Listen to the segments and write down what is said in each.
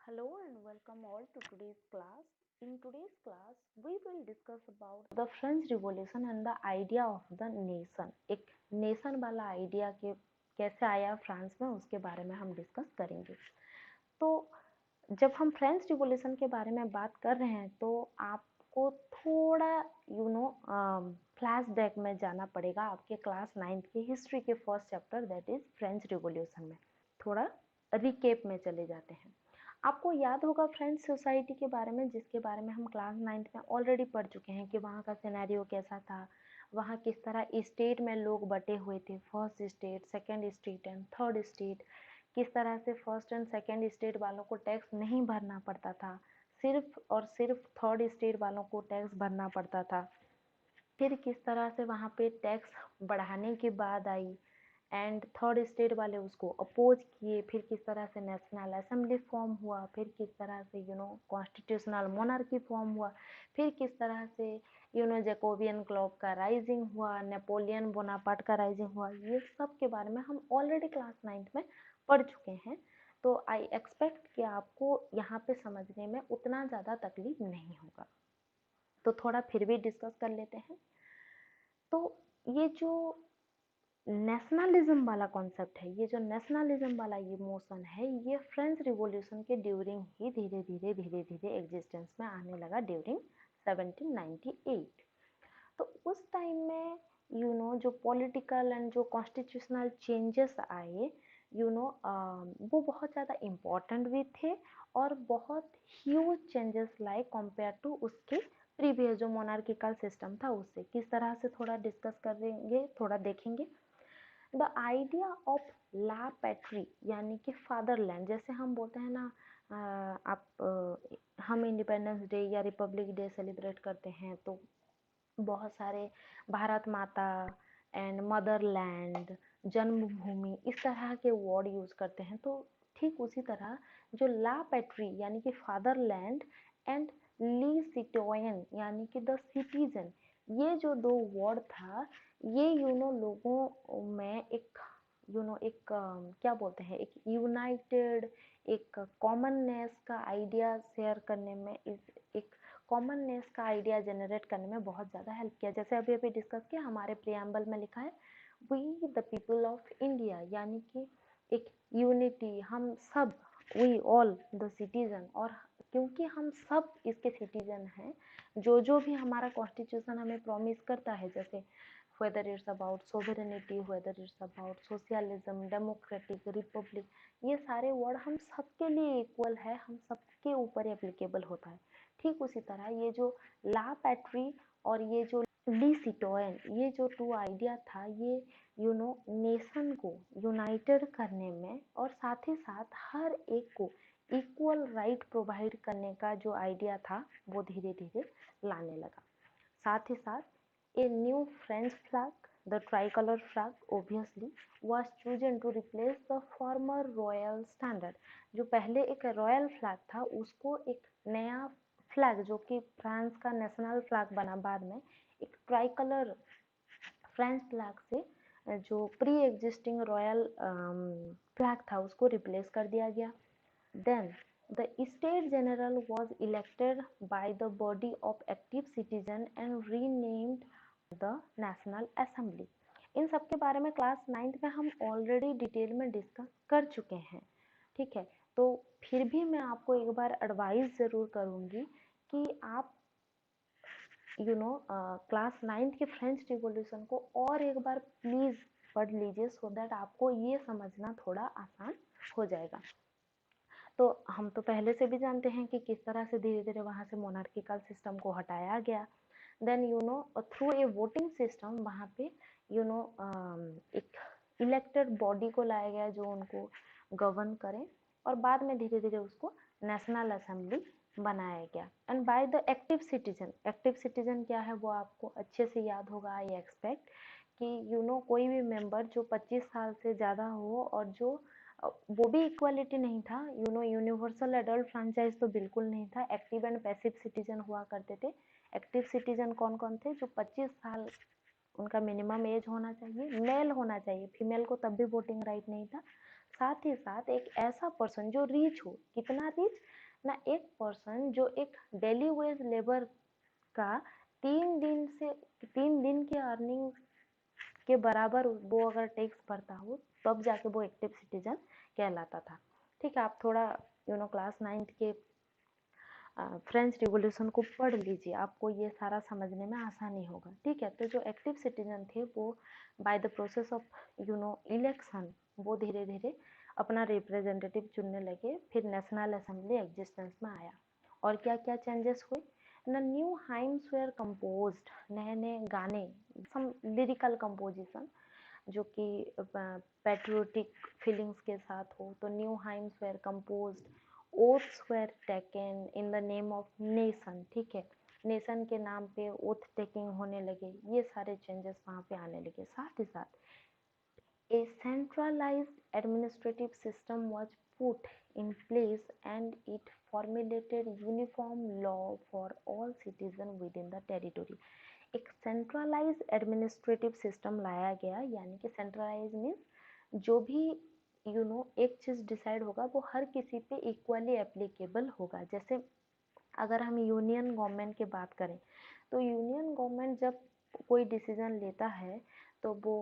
Hello and welcome all to today's class. In today's class, we will discuss about the French Revolution and the idea of the nation. एक nation वाला idea के कैसे आया France में उसके बारे में हम डिस्कस करेंगे। तो जब हम फ्रेंच रिवॉल्यूशन के बारे में बात कर रहे हैं तो आपको थोड़ा फ्लैशबैक में जाना पड़ेगा आपके क्लास 9th के हिस्ट्री के first chapter that is French revolution में। थोड़ा रिकेप में चले जाते हैं। आपको याद होगा फ्रेंच सोसाइटी के बारे में, जिसके बारे में हम क्लास 9th में ऑलरेडी पढ़ चुके हैं कि वहाँ का सिनेरियो कैसा था, वहाँ किस तरह स्टेट में लोग बटे हुए थे, first state, second state and third state. किस तरह से फर्स्ट एंड सेकंड स्टेट वालों को टैक्स नहीं भरना पड़ता था, सिर्फ और सिर्फ थर्ड स्टेट वालों को टैक्स भरना पड़ता था। फिर किस तरह से वहाँ पे टैक्स बढ़ाने की बात आई एंड थर्ड स्टेट वाले उसको अपोज किए। फिर किस तरह से नेशनल असेंबली फॉर्म हुआ, फिर किस तरह से कॉन्स्टिट्यूशनल मोनार्की फॉर्म हुआ, फिर किस तरह से जैकोबियन क्लब का राइजिंग हुआ, नेपोलियन बोनापार्ट का राइजिंग हुआ। ये सब के बारे में हम ऑलरेडी क्लास 9th में पढ़ चुके हैं। तो आई एक्सपेक्ट कि आपको यहाँ पे समझने में उतना ज़्यादा तकलीफ नहीं होगा। तो थोड़ा फिर भी डिस्कस कर लेते हैं। तो ये जो नेशनलिज्म वाला कॉन्सेप्ट है, ये जो नेशनलिज्म वाला इमोशन है, ये फ्रेंच रिवॉल्यूशन के ड्यूरिंग ही धीरे धीरे एग्जिस्टेंस में आने लगा ड्यूरिंग 1798। तो उस टाइम में जो पॉलिटिकल एंड जो कॉन्स्टिट्यूशनल चेंजेस आए वो बहुत ज़्यादा इम्पोर्टेंट भी थे और बहुत ह्यूज चेंजेस लाए कंपेयर टू उसके प्रीवियस जो मोनार्किकल सिस्टम था उससे। किस तरह से थोड़ा डिस्कस करेंगे, थोड़ा देखेंगे। द आइडिया ऑफ ला पैट्री यानी कि फादरलैंड, जैसे हम बोलते हैं ना हम इंडिपेंडेंस डे या रिपब्लिक डे सेलिब्रेट करते हैं तो बहुत सारे भारत माता एंड मदरलैंड, जन्मभूमि, इस तरह के वर्ड यूज करते हैं। तो ठीक उसी तरह जो ला पैट्री यानी कि फादरलैंड एंड ली सिटोयन यानी कि द सिटीजन, ये जो दो वर्ड था, ये लोगों में एक एक क्या बोलते हैं, एक यूनाइटेड, एक कॉमननेस का आइडिया शेयर करने में, एक कॉमननेस का आइडिया जनरेट करने में बहुत ज़्यादा हेल्प किया। जैसे अभी अभी डिस्कस किया, हमारे प्रियम्बल में लिखा है we the people of India, यानी कि एक यूनिटी, हम सब, वी ऑल द सिटीजन। और क्योंकि हम सब इसके सिटीजन हैं, जो जो भी हमारा कॉन्स्टिट्यूशन हमें प्रॉमिस करता है, जैसे whether it's about sovereignty, whether it's about socialism, democratic, republic, ये सारे वर्ड हम सबके लिए इक्वल है, हम सबके ऊपर एप्लीकेबल होता है। ठीक उसी तरह ये जो ला पैट्री और ये जो ली सिटोयन, ये जो टू आइडिया था, ये नेशन को यूनाइटेड करने में और साथ ही साथ हर एक को इक्वल राइट प्रोवाइड करने का जो आइडिया था वो धीरे धीरे लाने लगा। साथ ही साथ a new French flag, the tricolor flag, obviously, was chosen to replace the former royal standard. जो पहले एक रॉयल फ्लैग था, उसको एक नया फ्लैग जो कि फ्रांस का नेशनल फ्लैग बना बाद में, एक ट्राइकलर फ्रेंच फ्लैग से जो प्री एग्जिस्टिंग रॉयल फ्लैग था उसको रिप्लेस कर दिया गया। Then the State General was elected by the body of active citizen and renamed the National Assembly. इन सब के बारे में क्लास 9th में हम ऑलरेडी डिटेल में डिस्कस कर चुके हैं। ठीक है, तो फिर भी मैं आपको एक बार एडवाइस ज़रूर करूँगी कि आप क्लास 9th के फ्रेंच रिवॉल्यूशन को और एक बार प्लीज़ पढ़ लीजिए, सो दैट आपको ये समझना थोड़ा आसान हो जाएगा। तो हम तो पहले से भी जानते हैं कि किस तरह से धीरे धीरे वहाँ से मोनार्किकल सिस्टम को हटाया गया। Then through a voting system वहाँ पे एक इलेक्टेड बॉडी को लाया गया जो उनको गवर्न करे, और बाद में धीरे धीरे उसको नेशनल असेंबली बनाया गया। And by the active citizen, active citizen क्या है वो आपको अच्छे से याद होगा आई एक्सपेक्ट कि कोई भी मेंबर जो 25 साल से ज़्यादा हो और जो वो भी इक्वालिटी नहीं था, यूनिवर्सल एडल्ट फ्रेंचाइज तो बिल्कुल नहीं था। एक्टिव एंड पैसिव सिटीजन हुआ करते थे। एक्टिव सिटीजन कौन कौन थे? जो 25 साल उनका मिनिमम एज होना चाहिए, मेल होना चाहिए, फीमेल को तब भी वोटिंग राइट नहीं था। साथ ही साथ एक ऐसा पर्सन जो रिच हो, कितना रिच ना, एक पर्सन जो एक डेली वेज लेबर का 3 दिन की अर्निंग के बराबर वो अगर टैक्स भरता हो तब जाके वो एक्टिव सिटीजन कहलाता था। ठीक है, आप थोड़ा क्लास 9th के फ्रेंच रिवॉल्यूशन को पढ़ लीजिए, आपको ये सारा समझने में आसानी होगा। ठीक है, तो जो एक्टिव सिटीजन थे वो by the process of election वो धीरे धीरे अपना रिप्रेजेंटेटिव चुनने लगे, फिर नेशनल असेंबली एग्जिस्टेंस में आया। और क्या क्या चेंजेस हुए ना, न्यू हाइम्स वेयर कंपोज्ड, नए नए गाने, सम लिरिकल कंपोजिशन जो कि पैट्रियोटिक फीलिंग्स के साथ हो, तो new hymns were composed, oaths were taken in the name of nation. ठीक है, नेशन के नाम पे ओथ टेकिंग होने लगे, ये सारे चेंजेस वहाँ पे आने लगे। साथ ही साथ a centralized administrative system was put in place and it formulated uniform law for all citizens within the territory। एक सेंट्रलाइज एडमिनिस्ट्रेटिव सिस्टम लाया गया, यानी कि सेंट्रलाइज मीन्स जो भी एक चीज डिसाइड होगा वो हर किसी पे इक्वली एप्लीकेबल होगा। जैसे अगर हम यूनियन गवर्नमेंट की बात करें तो यूनियन गवर्नमेंट जब कोई डिसीजन लेता है तो वो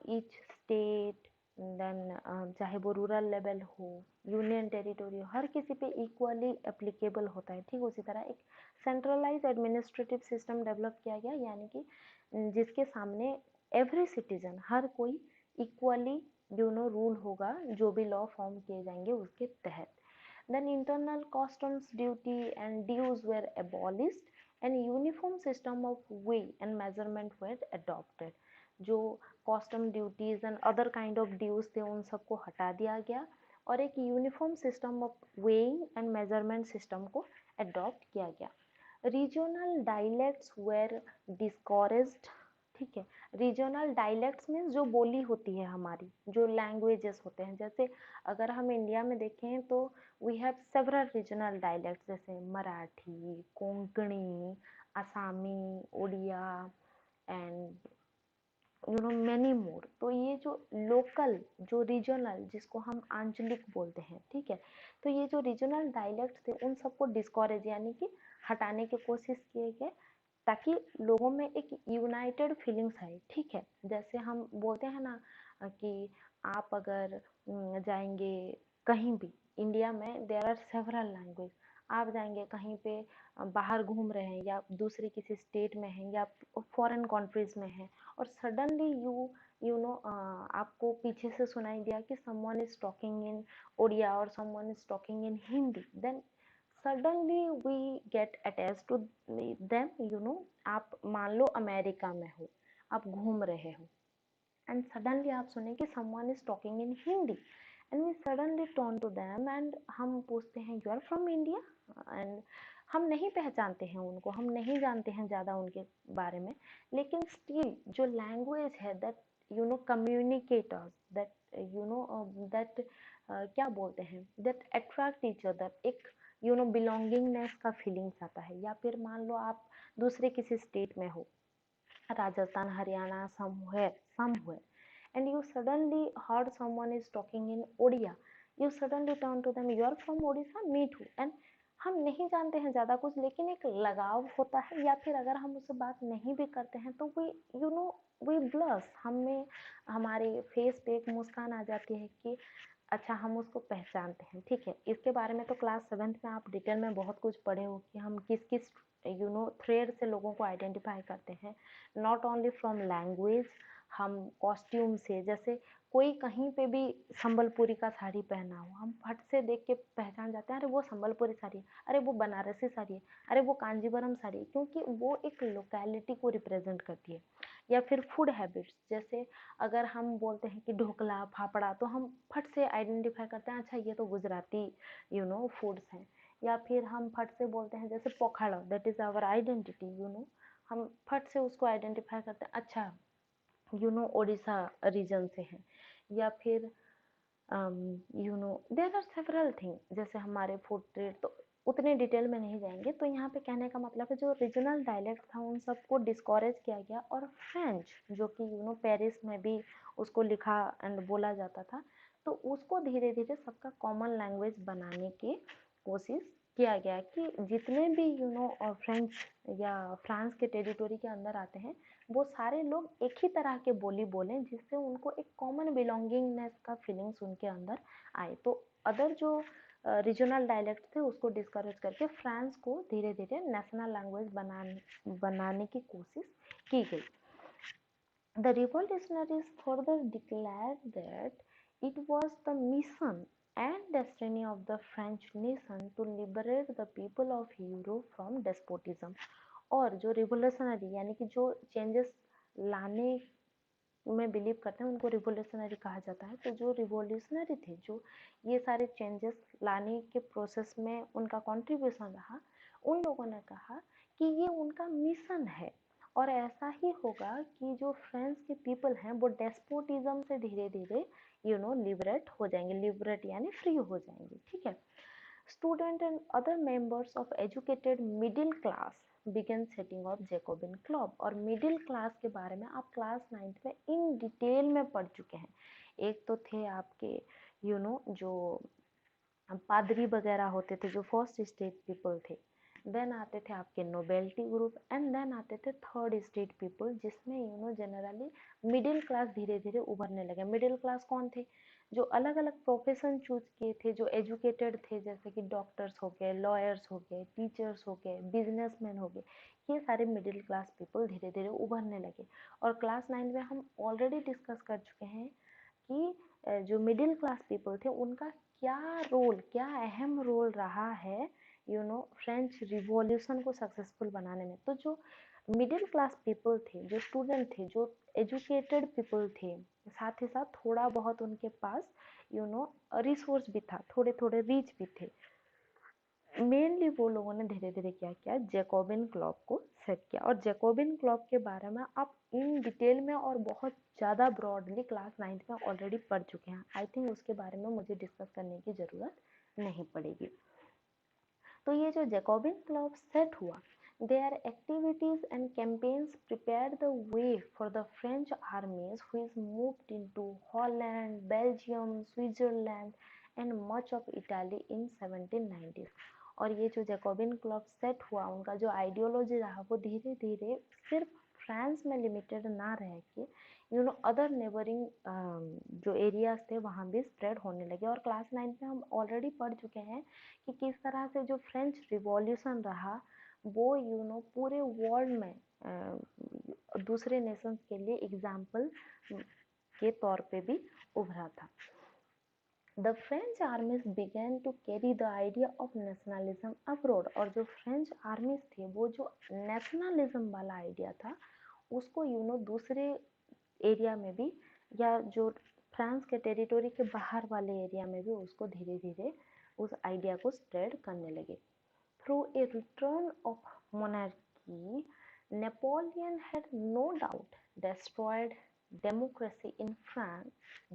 ईच स्टेट, देन चाहे वो रूरल लेवल हो, यूनियन टेरिटोरी हो, हर किसी पे इक्वली एप्लीकेबल होता है। ठीक उसी तरह एक सेंट्रलाइज एडमिनिस्ट्रेटिव सिस्टम डेवलप किया गया, यानी कि जिसके सामने एवरी सिटीजन, हर कोई इक्वली रूल होगा, जो भी लॉ फॉर्म किए जाएंगे उसके तहत। Then internal customs duty and dues were abolished and uniform system of weight and measurement were adopted। जो custom duties and other kind of dues थे उन सबको हटा दिया गया और एक uniform system of weighing and measurement system को अडॉप्ट किया गया। Regional dialects were discouraged. ठीक है, रीजनल डायलेक्ट्स मीन्स जो बोली होती है हमारी, जो लैंग्वेजेस होते हैं। जैसे अगर हम इंडिया में देखें तो we have several regional dialects, जैसे Marathi, Konkani, Asami, Oriya and many more. तो ये जो लोकल, जो रीजनल, जिसको हम आंचलिक बोलते हैं, ठीक है, तो ये जो रीजनल डायलेक्ट थे उन सबको डिस्करेज यानी कि हटाने की कोशिश किए गए, ताकि लोगों में एक यूनाइटेड फीलिंग्स आए। ठीक है, जैसे हम बोलते हैं ना कि आप अगर जाएंगे कहीं भी इंडिया में, देयर आर सेवरल लैंग्वेज। आप जाएंगे कहीं पे बाहर घूम रहे हैं या दूसरे किसी स्टेट में हैं या फॉरेन कंट्रीज में हैं और सडनली आपको पीछे से सुनाई दिया कि someone is talking in Oriya और someone is talking in Hindi, then suddenly we get attach to them. आप मान लो अमेरिका में हो, आप घूम रहे हो एंड सडनली आप सुने कि someone is talking in Hindi and we suddenly turn to them and हम पूछते हैं you are from India. And हम नहीं पहचानते हैं उनको, हम नहीं जानते हैं ज़्यादा उनके बारे में, लेकिन स्टिल जो लैंग्वेज है दैट कम्युनिकेटर्स, दैट दैट क्या बोलते हैं, दैट अट्रैक्ट ईच अदर, एक बिलोंगिंगनेस का फीलिंग्स आता है। या फिर मान लो आप दूसरे किसी स्टेट में हो, Rajasthan, Haryana, somewhere, and you suddenly heard someone is talking in Odia. You suddenly turn to them, you are from Odisha, me too, and हम नहीं जानते हैं ज़्यादा कुछ, लेकिन एक लगाव होता है। या फिर अगर हम उससे बात नहीं भी करते हैं तो वी ब्लश, हमें हमारे फेस पे एक मुस्कान आ जाती है कि अच्छा हम उसको पहचानते हैं। ठीक है, इसके बारे में तो क्लास 7th में आप डिटेल में बहुत कुछ पढ़े हो कि हम किस किस थ्रेड से लोगों को आइडेंटिफाई करते हैं, नॉट ओनली फ्रॉम लैंग्वेज, हम कॉस्ट्यूम से, जैसे कोई कहीं पे भी संबलपुरी का साड़ी पहना हो, हम फट से देख के पहचान जाते हैं, अरे वो संबलपुरी साड़ी है, अरे वो बनारसी साड़ी है, अरे वो कांजीवरम साड़ी है, क्योंकि वो एक लोकेलिटी को रिप्रेजेंट करती है। या फिर फूड हैबिट्स, जैसे अगर हम बोलते हैं कि ढोकला फाफड़ा, तो हम फट से आइडेंटिफाई करते हैं अच्छा ये तो गुजराती फूड्स हैं। या फिर हम फट से बोलते हैं जैसे पोखाड़ा, दैट इज आवर आइडेंटिटी, हम फट से उसको आइडेंटिफाई करते हैं अच्छा ओडिशा रीजन से है। या फिर देयर आर सेवरल थिंग, जैसे हमारे फूड ट्रेड, तो उतने डिटेल में नहीं जाएंगे। तो यहाँ पे कहने का मतलब है जो रीजनल डायलेक्ट था उन सबको डिस्करेज किया गया, और फ्रेंच जो कि पेरिस में भी उसको लिखा एंड बोला जाता था, तो उसको धीरे धीरे सबका कॉमन लैंग्वेज बनाने की कोशिश किया गया कि जितने भी और फ्रेंच या फ्रांस के टेरिटोरी के अंदर आते हैं वो सारे लोग एक ही तरह के बोली बोलें, जिससे उनको एक कॉमन बिलोंगिंगनेस का फीलिंग्स उनके अंदर आए। तो अदर जो रीजनल डायलेक्ट थे उसको डिस्करेज करके फ्रांस को धीरे धीरे नेशनल लैंग्वेज बनाने की कोशिश की गई। The revolutionaries further declared that it was the mission and destiny of the French nation to liberate the people of Europe from despotism। और जो रिवोल्यूशनरी यानी कि जो चेंजेस लाने में बिलीव करते हैं उनको रिवोल्यूशनरी कहा जाता है। तो जो रिवोल्यूशनरी थे, जो ये सारे चेंजेस लाने के प्रोसेस में उनका कंट्रीब्यूशन रहा, उन लोगों ने कहा कि ये उनका मिशन है और ऐसा ही होगा कि जो फ्रेंच के पीपल हैं वो डेस्पोटिज्म से धीरे धीरे लिबरेट हो जाएंगे। लिबरेट यानी फ्री हो जाएंगे, ठीक है। Student and other members of educated middle class began setting of Jacobin club. और मिडिल क्लास के बारे में आप क्लास 9th में इन डिटेल में पढ़ चुके हैं। एक तो थे आपके जो पादरी वगैरह होते थे, जो फर्स्ट स्टेट पीपल थे। देन आते थे आपके नोबेलिटी ग्रुप एंड देन आते थे थर्ड स्टेट पीपल, जिसमें जनरली मिडिल क्लास धीरे धीरे उभरने लगे। मिडिल क्लास कौन थे? जो अलग अलग प्रोफेशन चूज किए थे, जो एजुकेटेड थे, जैसे कि डॉक्टर्स हो गए, लॉयर्स हो गए, टीचर्स हो गए, बिजनेसमैन हो गए, ये सारे मिडिल क्लास पीपल धीरे धीरे उभरने लगे। और क्लास 9 में हम ऑलरेडी डिस्कस कर चुके हैं कि जो मिडिल क्लास पीपल थे उनका क्या अहम रोल रहा है फ्रेंच रिवॉल्यूशन को सक्सेसफुल बनाने में। तो जो मिडिल क्लास पीपल थे, जो स्टूडेंट थे, जो एजुकेटेड पीपल थे, साथ ही साथ थोड़ा बहुत उनके पास रिसोर्स भी था, थोड़े थोड़े रीच भी थे। मेनली वो लोगों ने धीरे धीरे क्या किया, जैकोबिन क्लब को सेट किया। और जैकोबिन क्लब के बारे में आप इन डिटेल में और बहुत ज़्यादा ब्रॉडली क्लास 9th में ऑलरेडी पढ़ चुके हैं। आई थिंक उसके बारे में मुझे डिस्कस करने की ज़रूरत नहीं पड़ेगी। तो ये जो जैकोबिन क्लब सेट हुआ, their activities and campaigns prepared the way for the French armies which moved into Holland, Belgium, Switzerland and much of Italy in 1790s। और ये जो जैकोबिन क्लब सेट हुआ, उनका जो आइडियोलॉजी रहा वो धीरे धीरे सिर्फ फ्रांस में लिमिटेड ना रह के अदर नेबरिंग जो एरियाज थे वहाँ भी स्प्रेड होने लगे। और क्लास 9 में हम ऑलरेडी पढ़ चुके हैं कि किस तरह से जो फ्रेंच रिवॉल्यूशन रहा वो पूरे वर्ल्ड में दूसरे नेशंस के लिए एग्जाम्पल के तौर पे भी उभरा था। The French armies began to carry the idea of nationalism abroad। और जो फ्रेंच आर्मीज थे वो जो नेशनलिज्म वाला आइडिया था उसको दूसरे एरिया में भी, या जो फ्रांस के टेरिटोरी के बाहर वाले एरिया में भी उसको धीरे धीरे उस आइडिया को स्प्रेड करने लगे। Through a return of monarchy, Napoleon had no doubt destroyed democracy in France,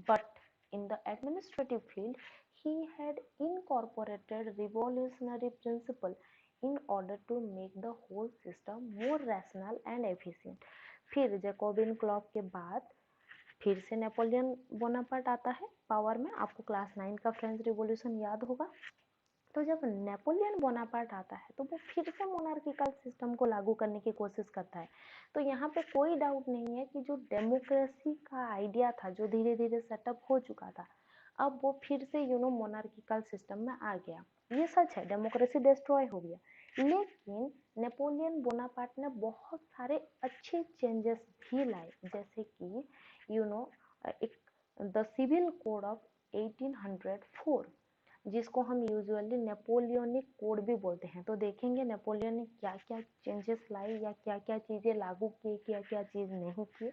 but in the administrative field, he had incorporated revolutionary principle in order to make the whole system more rational and efficient। फिर Jacobin club के बाद फिर से Napoleon Bonaparte आता है power में। आपको class 9 का फ्रेंच रिवॉल्यूशन याद होगा। तो जब नेपोलियन बोनापार्ट आता है तो वो फिर से मोनार्किकल सिस्टम को लागू करने की कोशिश करता है। तो यहाँ पे कोई डाउट नहीं है कि जो डेमोक्रेसी का आइडिया था जो धीरे धीरे सेटअप हो चुका था, अब वो फिर से मोनार्किकल सिस्टम में आ गया। ये सच है, डेमोक्रेसी डिस्ट्रॉय हो गया, लेकिन नेपोलियन बोनापार्ट ने बहुत सारे अच्छे चेंजेस भी लाए, जैसे कि एक द सिविल कोड ऑफ 1804, जिसको हम यूजुअली नेपोलियनिक कोड भी बोलते हैं। तो देखेंगे नेपोलियन ने क्या क्या चेंजेस लाई या क्या क्या चीजें लागू की, क्या क्या चीज नहीं की।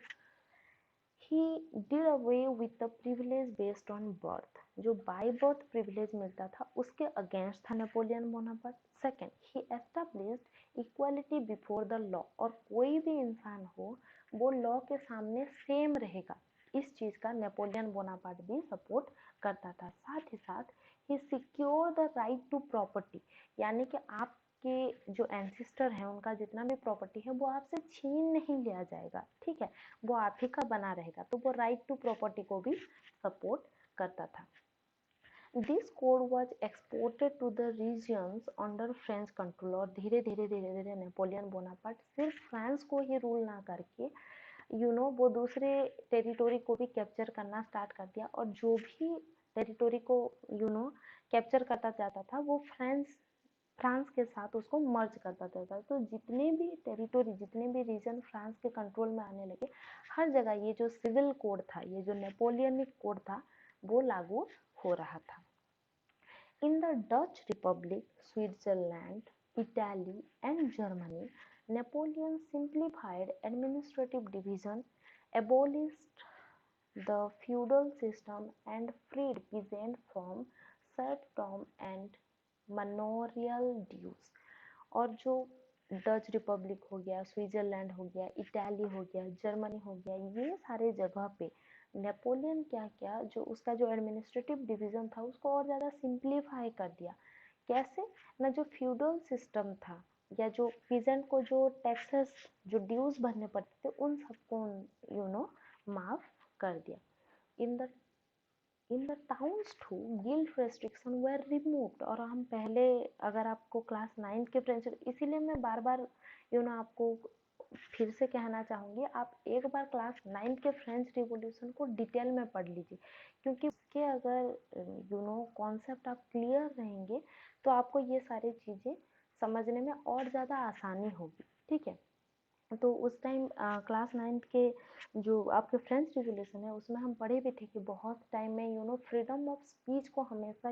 He did away with the privilege based on birth। जो बाय बर्थ प्रिविलेज मिलता था उसके अगेंस्ट था Napoleon Bonaparte. Second, he established equality before the law. और कोई भी इंसान हो वो लॉ के सामने सेम रहेगा, इस चीज का नेपोलियन बोनापार्ट भी सपोर्ट करता था। साथ ही साथ ही secure the right to property, यानी कि आपके जो एंसिस्टर हैं उनका जितना भी प्रॉपर्टी है वो आपसे छीन नहीं लिया जाएगा, ठीक है, वो आप ही का बना रहेगा। तो वो राइट टू प्रॉपर्टी को भी सपोर्ट करता था। This code was exported to the regions under French control, और धीरे धीरे नेपोलियन बोनापार्ट सिर्फ फ्रांस को ही रूल ना करके वो दूसरे टेरिटोरी को भी कैप्चर करना स्टार्ट कर दिया, और जो भी टेरिटोरी को कैप्चर करता जाता था वो फ्रांस के साथ उसको मर्ज करता जाता। तो जितने भी टेरिटोरी, जितने भी रीजन फ्रांस के कंट्रोल में आने लगे, हर जगह ये जो सिविल कोड था, ये जो नेपोलियनिक कोड था, वो लागू हो रहा था। In the Dutch Republic, Switzerland, Italy and Germany, Napoleon simplified administrative division, abolished the feudal system, and freed peasants from serfdom and manorial dues. और जो डच रिपब्लिक हो गया, स्विट्जरलैंड हो गया, इटाली हो गया, जर्मनी हो गया, ये सारे जगह पे नेपोलियन क्या क्या जो उसका जो एडमिनिस्ट्रेटिव डिवीजन था उसको और ज़्यादा सिंप्लीफाई कर दिया। कैसे ना, जो फ्यूडल सिस्टम था या जो पीजेंट को जो टैक्सेस, जो ड्यूज भरने पड़ते थे, उन सबको माफ कर दिया। In the towns to guild restriction were removed. और हम पहले, अगर आपको क्लास 9 के फ्रेंच, इसीलिए मैं बार बार आपको फिर से कहना चाहूँगी, आप एक बार क्लास 9 के फ्रेंच रिवॉल्यूशन को डिटेल में पढ़ लीजिए, क्योंकि उसके अगर कॉन्सेप्ट आप क्लियर रहेंगे तो आपको ये सारी चीज़ें समझने में और ज़्यादा आसानी होगी। ठीक है, तो उस टाइम क्लास 9 के जो आपके फ्रेंच रिवॉल्यूशन है उसमें हम पढ़े भी थे कि बहुत टाइम में फ्रीडम ऑफ स्पीच को हमेशा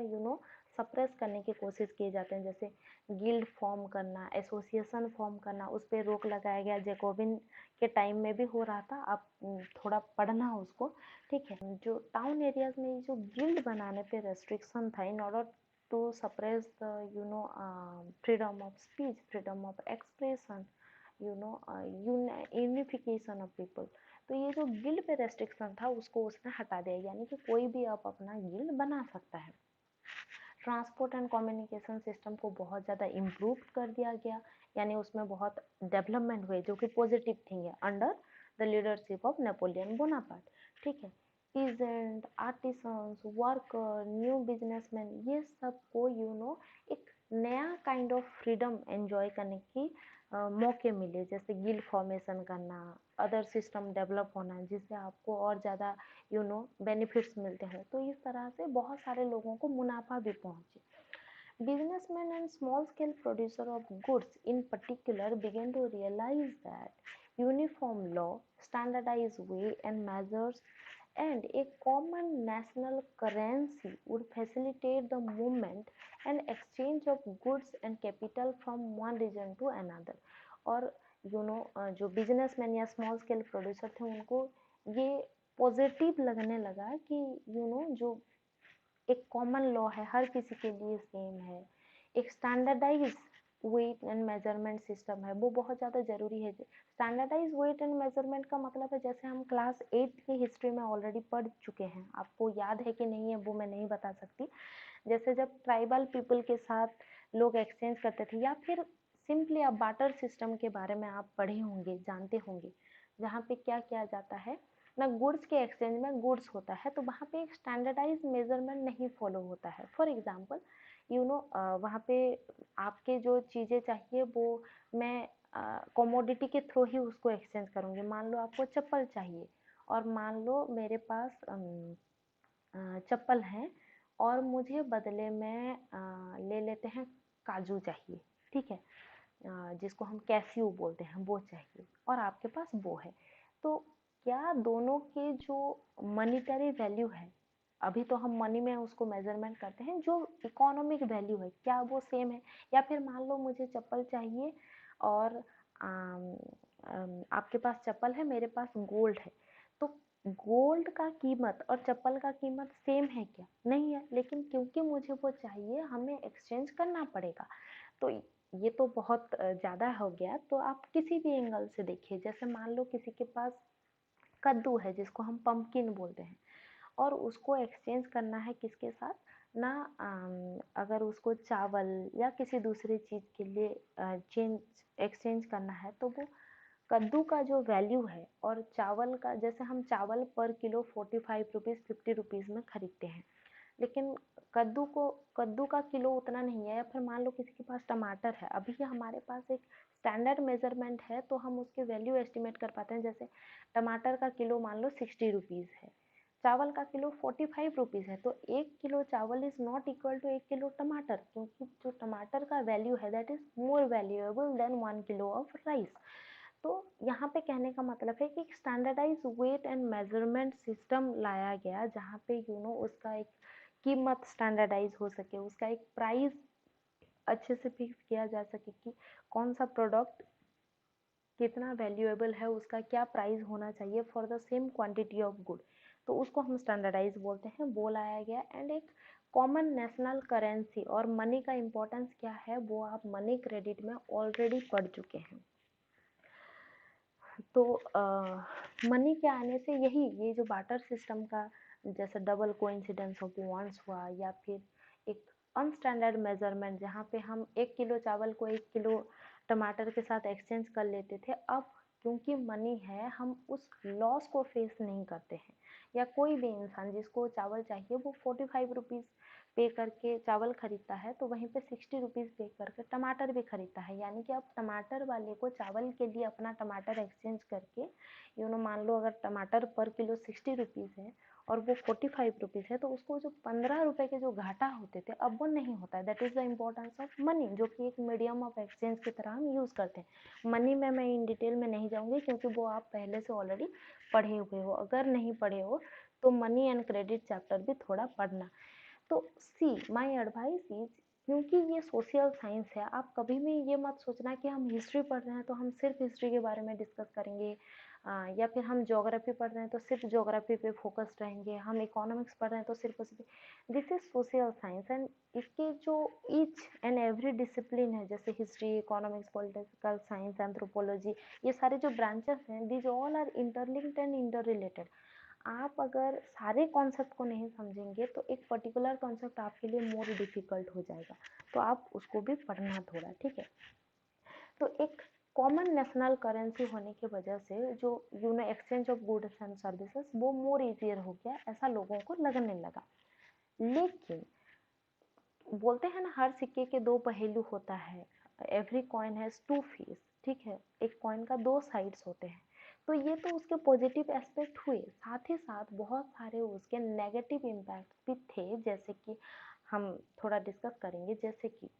सप्रेस करने की कोशिश किए जाते हैं, जैसे गिल्ड फॉर्म करना, एसोसिएशन फॉर्म करना, उस पर रोक लगाया गया। जैकोबिन के टाइम में भी हो रहा था, आप थोड़ा पढ़ना उसको। ठीक है, जो टाउन एरियाज में जो गिल्ड बनाने पे रेस्ट्रिक्शन था in order to suppress the freedom of speech, freedom of expression, unification of people. तो ये जो गिल्ड पे रेस्ट्रिक्शन था उसको उसने हटा दिया, यानी कि कोई भी अब अपना गिल्ड बना सकता है। ट्रांसपोर्ट एंड कम्युनिकेशन सिस्टम को बहुत ज़्यादा इम्प्रूव कर दिया गया, यानी उसमें बहुत डेवलपमेंट हुए, जो कि पॉजिटिव थिंग है, under the leadership of Napoleon Bonaparte. ठीक है, peasant, artisans, worker, new businessman, ये सबको एक नया काइंड ऑफ फ्रीडम एंजॉय करने की मौके मिले, जैसे गिल्ड फॉर्मेशन करना, अदर सिस्टम डेवलप होना, जिससे आपको और ज़्यादा बेनिफिट्स मिलते हैं। तो इस तरह से बहुत सारे लोगों को मुनाफा भी पहुंचे। Businessmen and small-scale producers of goods in particular began to realize that uniform law, standardized weight and measures, and a common national currency would facilitate the movement and exchange of goods and capital from one region to another. और जो businessman या small scale producer थे उनको ये positive लगने लगा कि जो एक कॉमन लॉ है, हर किसी के लिए सेम है, एक standardise weight and measurement system है, वो बहुत ज़्यादा ज़रूरी है। स्टैंडर्डाइज वेट एंड मेजरमेंट का मतलब है, जैसे हम क्लास 8 की हिस्ट्री में ऑलरेडी पढ़ चुके हैं, आपको याद है कि नहीं है वो मैं नहीं बता सकती। जैसे जब ट्राइबल पीपल के साथ लोग एक्सचेंज करते थे, या फिर सिंपली आप बाटर सिस्टम के बारे में आप पढ़े होंगे, जानते होंगे, जहाँ पे क्या किया जाता है ना, गुड्स के एक्सचेंज में गुड्स होता है तो वहाँ पे एक स्टैंडर्डाइज मेजरमेंट नहीं फॉलो होता है। फॉर एग्जांपल वहाँ पे आपके जो चीज़ें चाहिए वो मैं कमोडिटी के थ्रू ही उसको एक्सचेंज करूँगी। मान लो आपको चप्पल चाहिए, और मान लो मेरे पास चप्पल है, और मुझे बदले में ले लेते हैं काजू चाहिए। ठीक है, जिसको हम कैसियो बोलते हैं, वो चाहिए, और आपके पास वो है। तो क्या दोनों के जो मनीटरी वैल्यू है, अभी तो हम मनी में उसको मेजरमेंट करते हैं, जो इकोनॉमिक वैल्यू है क्या वो सेम है? या फिर मान लो मुझे चप्पल चाहिए, और आपके पास चप्पल है, मेरे पास गोल्ड है, तो गोल्ड का कीमत और चप्पल का कीमत सेम है क्या? नहीं है, लेकिन क्योंकि मुझे वो चाहिए हमें एक्सचेंज करना पड़ेगा। तो ये तो बहुत ज़्यादा हो गया। तो आप किसी भी एंगल से देखिए, जैसे मान लो किसी के पास कद्दू है जिसको हम पंपकिन बोलते हैं, और उसको एक्सचेंज करना है किसके साथ ना, अगर उसको चावल या किसी दूसरी चीज़ के लिए चेंज एक्सचेंज करना है तो वो कद्दू का जो वैल्यू है और चावल का, जैसे हम चावल पर किलो 45 रुपीज़ 50 रुपीज़ में खरीदते हैं, लेकिन कद्दू का किलो उतना नहीं है। या फिर मान लो किसी के पास टमाटर है, अभी हमारे पास एक स्टैंडर्ड मेजरमेंट है तो हम उसकी वैल्यू एस्टिमेट कर पाते हैं। जैसे टमाटर का किलो मान लो 60 रुपीज़ है, चावल का किलो 45 रुपीज़ है, तो 1 किलो चावल is not equal to 1 kilo टमाटर, क्योंकि जो टमाटर का वैल्यू है that is more valuable than 1 kilo of rice. तो यहाँ पे कहने का मतलब है कि standardise weight and measurement system लाया गया, जहाँ पे उसका एक कीमत स्टैंडर्डाइज हो सके, उसका एक प्राइस अच्छे से फिक्स किया जा सके कि कौन सा प्रोडक्ट कितना वैल्यूएबल है, उसका क्या प्राइस होना चाहिए for the same quantity of good, तो उसको हम स्टैंडर्डाइज बोलते हैं, वो लाया गया। एंड एक कॉमन नेशनल करेंसी और मनी का इम्पोर्टेंस क्या है वो आप मनी क्रेडिट में ऑलरेडी पढ़ चुके हैं। तो मनी के आने से ये जो बार्टर सिस्टम का, जैसे डबल कोइंसिडेंस ऑफ वंस हुआ, या फिर एक अनस्टैंडर्ड मेजरमेंट जहाँ पे हम 1 किलो चावल को 1 किलो टमाटर के साथ एक्सचेंज कर लेते थे, अब क्योंकि मनी है हम उस लॉस को फेस नहीं करते हैं। या कोई भी इंसान जिसको चावल चाहिए वो 45 रुपीज़ पे करके चावल खरीदता है, तो वहीं पे 60 रुपीज़ पे करके टमाटर भी खरीदता है। यानी कि अब टमाटर वाले को चावल के लिए अपना टमाटर एक्सचेंज करके मान लो अगर टमाटर पर किलो 60 रुपीज़ है और वो 45 रुपीज़ है, तो उसको जो 15 रुपये के जो घाटा होते थे अब वो नहीं होता है। That is the importance of money, जो कि एक मीडियम ऑफ एक्सचेंज की तरह हम यूज़ करते हैं। मनी में मैं इन डिटेल में नहीं जाऊँगी क्योंकि वो आप पहले से ऑलरेडी पढ़े हुए हो। अगर नहीं पढ़े हो तो मनी एंड क्रेडिट चैप्टर भी थोड़ा पढ़ना। तो सी माय एडवाइस इज, क्योंकि ये सोशल साइंस है, आप कभी भी ये मत सोचना कि हम हिस्ट्री पढ़ रहे हैं तो हम सिर्फ हिस्ट्री के बारे में डिस्कस करेंगे, या फिर हम ज्योग्राफी पढ़ रहे हैं तो सिर्फ ज्योग्राफी पे फोकस रहेंगे, हम इकोनॉमिक्स पढ़ रहे हैं तो सिर्फ उस पर। This is social science and इसके जो ईच एंड एवरी डिसिप्लिन है, जैसे history, economics, political science, anthropology, ये सारे जो ब्रांचेस हैं, these all are interlinked and interrelated. आप अगर सारे कॉन्सेप्ट को नहीं समझेंगे तो एक पर्टिकुलर कॉन्सेप्ट आपके लिए मोर डिफिकल्ट हो जाएगा, तो आप उसको भी पढ़ना थोड़ा, ठीक है। तो एक कॉमन नेशनल करेंसी होने की वजह से जो exchange of goods and services वो मोर इजियर हो गया, ऐसा लोगों को लगने लगा। लेकिन बोलते हैं ना, हर सिक्के के दो पहलू होता है, every coin has two face, ठीक है, एक कॉइन का दो साइड्स होते हैं। तो ये तो उसके पॉजिटिव एस्पेक्ट हुए, साथ ही साथ बहुत सारे उसके नेगेटिव इम्पैक्ट भी थे, जैसे कि हम थोड़ा डिस्कस करेंगे। जैसे कि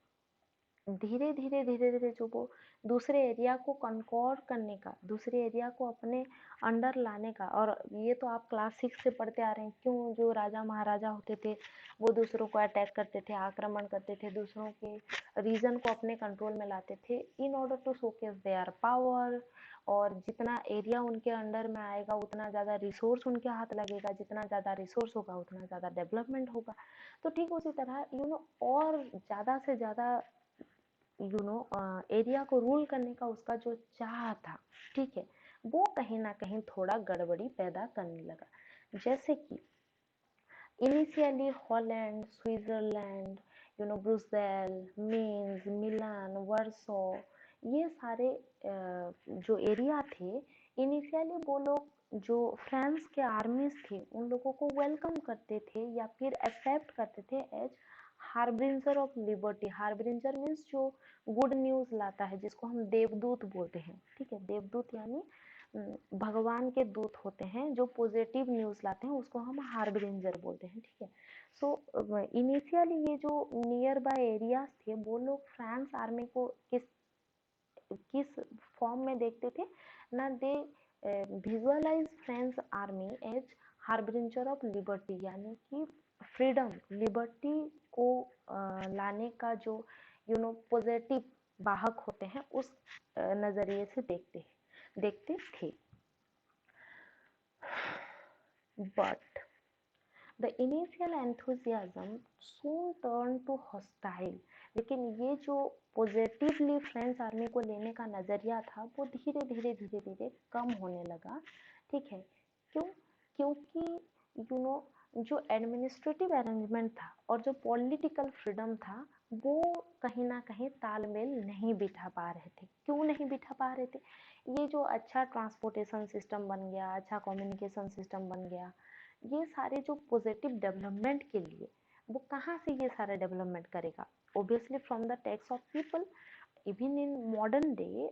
धीरे धीरे धीरे धीरे जो वो दूसरे एरिया को कनकॉर करने का, दूसरे एरिया को अपने अंडर लाने का, और ये तो आप क्लास 6 से पढ़ते आ रहे हैं, क्यों जो राजा महाराजा होते थे वो दूसरों को अटैक करते थे, आक्रमण करते थे, दूसरों के रीजन को अपने कंट्रोल में लाते थे in order to showcase their power. और जितना एरिया उनके अंडर में आएगा उतना ज़्यादा रिसोर्स उनके हाथ लगेगा, जितना ज़्यादा रिसोर्स होगा उतना ज़्यादा डेवलपमेंट होगा। तो ठीक उसी तरह और ज़्यादा से ज़्यादा एरिया को रूल करने का उसका जो चाह था, ठीक है, वो कहीं ना कहीं थोड़ा गड़बड़ी पैदा करने लगा। जैसे कि इनिशियली हॉलैंड, स्विट्जरलैंड, ब्रुसेल, मेंस, मिलान, वर्सो, ये सारे जो एरिया थे, इनिशियली वो लोग जो फ्रांस के आर्मीज थे उन लोगों को वेलकम करते थे या फिर एक्सेप्ट करते थे as harbinger of liberty. Harbinger means जो गुड न्यूज लाता है, जिसको हम देवदूत बोलते हैं, ठीक है। देवदूत यानी भगवान के दूत होते हैं जो पॉजिटिव न्यूज लाते हैं, उसको हम हार्बिंजर बोलते हैं, ठीक है। सो इनिशियली ये जो नियर बाय एरियाज थे वो लोग फ्रांस आर्मी को किस किस फॉर्म में देखते थे ना, they visualise French army as harbinger of liberty, यानी कि फ्रीडम, लिबर्टी को लाने का जो पॉजिटिव वाहक होते हैं, उस नजरिए से देखते थे। But the initial enthusiasm soon turned to hostile। लेकिन ये जो पॉजिटिवली फ्रेंच आर्मी को लेने का नजरिया था वो धीरे धीरे धीरे धीरे कम होने लगा, ठीक है। क्यों? क्योंकि जो एडमिनिस्ट्रेटिव अरेंजमेंट था और जो पॉलिटिकल फ्रीडम था वो कहीं ना कहीं तालमेल नहीं बिठा पा रहे थे। क्यों नहीं बिठा पा रहे थे? ये जो अच्छा ट्रांसपोर्टेशन सिस्टम बन गया, अच्छा कम्युनिकेशन सिस्टम बन गया, ये सारे जो पॉजिटिव डेवलपमेंट के लिए, वो कहाँ से ये सारा डेवलपमेंट करेगा? Obviously from the tax of people. Even in modern day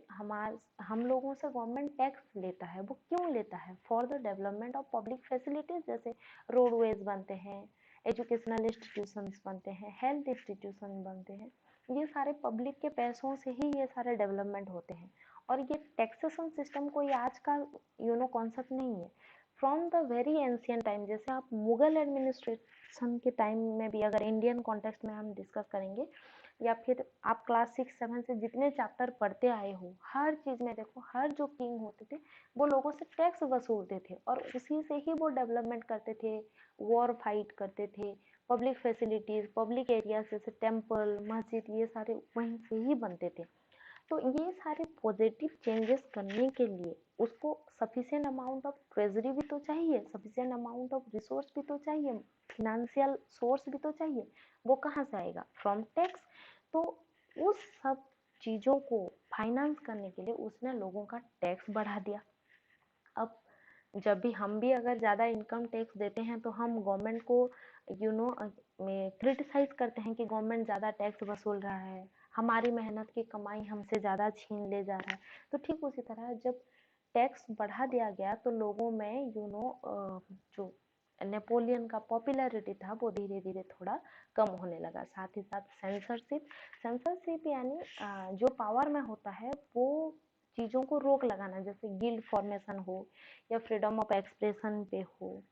हम लोगों से गवर्नमेंट टैक्स लेता है। वो क्यों लेता है? For the development of public facilities, जैसे रोडवेज बनते हैं, एजुकेशनल इंस्टीट्यूशंस बनते हैं, हेल्थ इंस्टीट्यूशन बनते हैं। ये सारे पब्लिक के पैसों से ही ये सारे डेवलपमेंट होते हैं। और ये टैक्सेशन सिस्टम कोई आज का कॉन्सेप्ट नहीं है। From the very ancient time, जैसे आप मुगल एडमिनिस्ट्रेशन के टाइम में भी अगर इंडियन कॉन्टेक्स्ट में हम डिस्कस करेंगे, या फिर आप क्लास 6-7 से जितने चैप्टर पढ़ते आए हो, हर चीज़ में देखो, हर जो किंग होते थे वो लोगों से टैक्स वसूलते थे और उसी से ही वो डेवलपमेंट करते थे, वॉर फाइट करते थे। पब्लिक फैसिलिटीज, पब्लिक एरियाज जैसे टेम्पल, मस्जिद, ये सारे वहीं से ही बनते थे। तो ये सारे पॉजिटिव चेंजेस करने के लिए उसको सफिशिएंट अमाउंट ऑफ ट्रेजरी भी तो चाहिए, सफिशिएंट अमाउंट ऑफ रिसोर्स भी तो चाहिए, फिनेंशियल सोर्स भी तो चाहिए। वो कहाँ से आएगा? From tax. तो उस सब चीज़ों को फाइनेंस करने के लिए उसने लोगों का टैक्स बढ़ा दिया। अब जब भी हम भी अगर ज़्यादा इनकम टैक्स देते हैं तो हम गवर्नमेंट को यू नो क्रिटिसाइज करते हैं कि गवर्नमेंट ज़्यादा टैक्स वसूल रहा है, हमारी मेहनत की कमाई हमसे ज़्यादा छीन ले जा रहा है। तो ठीक उसी तरह जब टैक्स बढ़ा दिया गया तो लोगों में जो नेपोलियन का पॉपुलैरिटी था वो धीरे धीरे थोड़ा कम होने लगा। साथ ही साथ सेंसरशिप, सेंसरशिप यानी जो पावर में होता है वो चीज़ों को रोक लगाना, जैसे गिल्ड फॉर्मेशन हो या फ्रीडम ऑफ एक्सप्रेशन पे हो,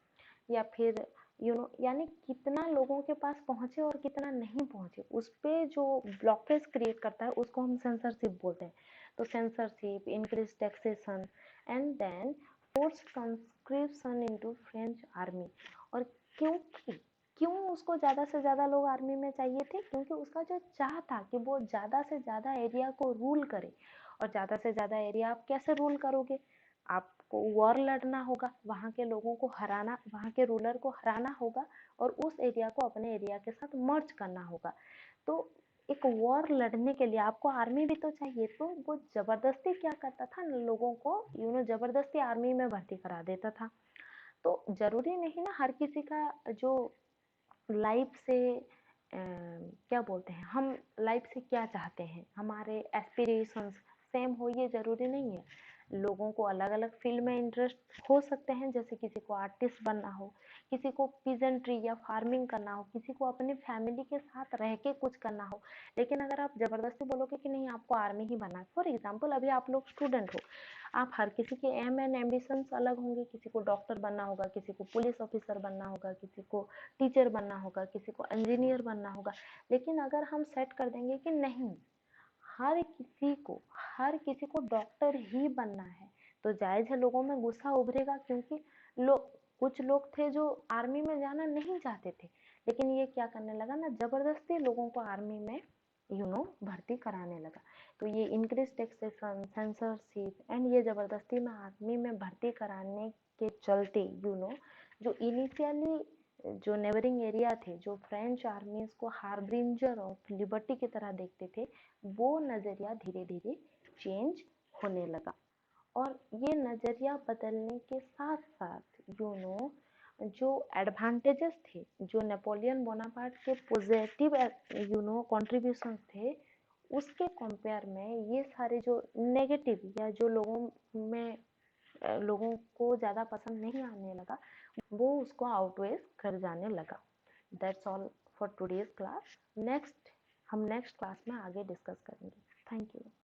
या फिर यानी कितना लोगों के पास पहुंचे और कितना नहीं पहुंचे, उस पे जो ब्लॉकेज क्रिएट करता है उसको हम सेंसरशिप बोलते हैं। तो censorship, increase taxation and then force conscription into French army. और क्योंकि क्यों उसको ज़्यादा से ज़्यादा लोग आर्मी में चाहिए थे? क्योंकि उसका जो चाह था कि वो ज़्यादा से ज़्यादा एरिया को रूल करे। और ज़्यादा से ज़्यादा एरिया आप कैसे रूल करोगे? आपको वॉर लड़ना होगा, वहाँ के लोगों को हराना, वहाँ के रूलर को हराना होगा और उस एरिया को अपने एरिया के साथ मर्ज करना होगा। तो एक वॉर लड़ने के लिए आपको आर्मी भी तो चाहिए। तो वो जबरदस्ती क्या करता था, लोगों को जबरदस्ती आर्मी में भर्ती करा देता था। तो जरूरी नहीं ना हर किसी का जो लाइफ से क्या बोलते हैं, हम लाइफ से क्या चाहते हैं, हमारे एस्पिरेशंस सेम हो, ये जरूरी नहीं है। लोगों को अलग अलग फील्ड में इंटरेस्ट हो सकते हैं, जैसे किसी को आर्टिस्ट बनना हो, किसी को पीजेंट्री या फार्मिंग करना हो, किसी को अपनी फैमिली के साथ रह के कुछ करना हो। लेकिन अगर आप जबरदस्ती बोलोगे कि नहीं आपको आर्मी ही बनना है, फॉर एग्जाम्पल अभी आप लोग स्टूडेंट हो, आप हर किसी के एम एंड एम्बिशंस अलग होंगे। किसी को डॉक्टर बनना होगा, किसी को पुलिस ऑफिसर बनना होगा, किसी को टीचर बनना होगा, किसी को इंजीनियर बनना होगा। लेकिन अगर हम सेट कर देंगे कि नहीं, हर किसी को डॉक्टर ही बनना है, तो जायज है लोगों में गुस्सा उभरेगा। क्योंकि कुछ लोग थे जो आर्मी में जाना नहीं चाहते थे, लेकिन ये क्या करने लगा ना, जबरदस्ती लोगों को आर्मी में भर्ती कराने लगा। तो ये इंक्रीज टैक्सेशन, सेंसरशिप एंड ये जबरदस्ती में आर्मी में भर्ती कराने के चलते जो इनिशियली जो नेबरिंग एरिया थे, जो फ्रेंच आर्मीज को हार्बिंजर ऑफ लिबर्टी की तरह देखते थे, वो नज़रिया धीरे धीरे चेंज होने लगा। और ये नज़रिया बदलने के साथ साथ जो एडवांटेजेस थे, जो नेपोलियन बोनापार्ट के पॉजिटिव कंट्रीब्यूशन थे, उसके कंपेयर में ये सारे जो नेगेटिव या जो लोगों को ज़्यादा पसंद नहीं आने लगा, वो उसको आउटवेज कर जाने लगा। That's all for today's class. हम नेक्स्ट क्लास में आगे डिस्कस करेंगे। Thank you.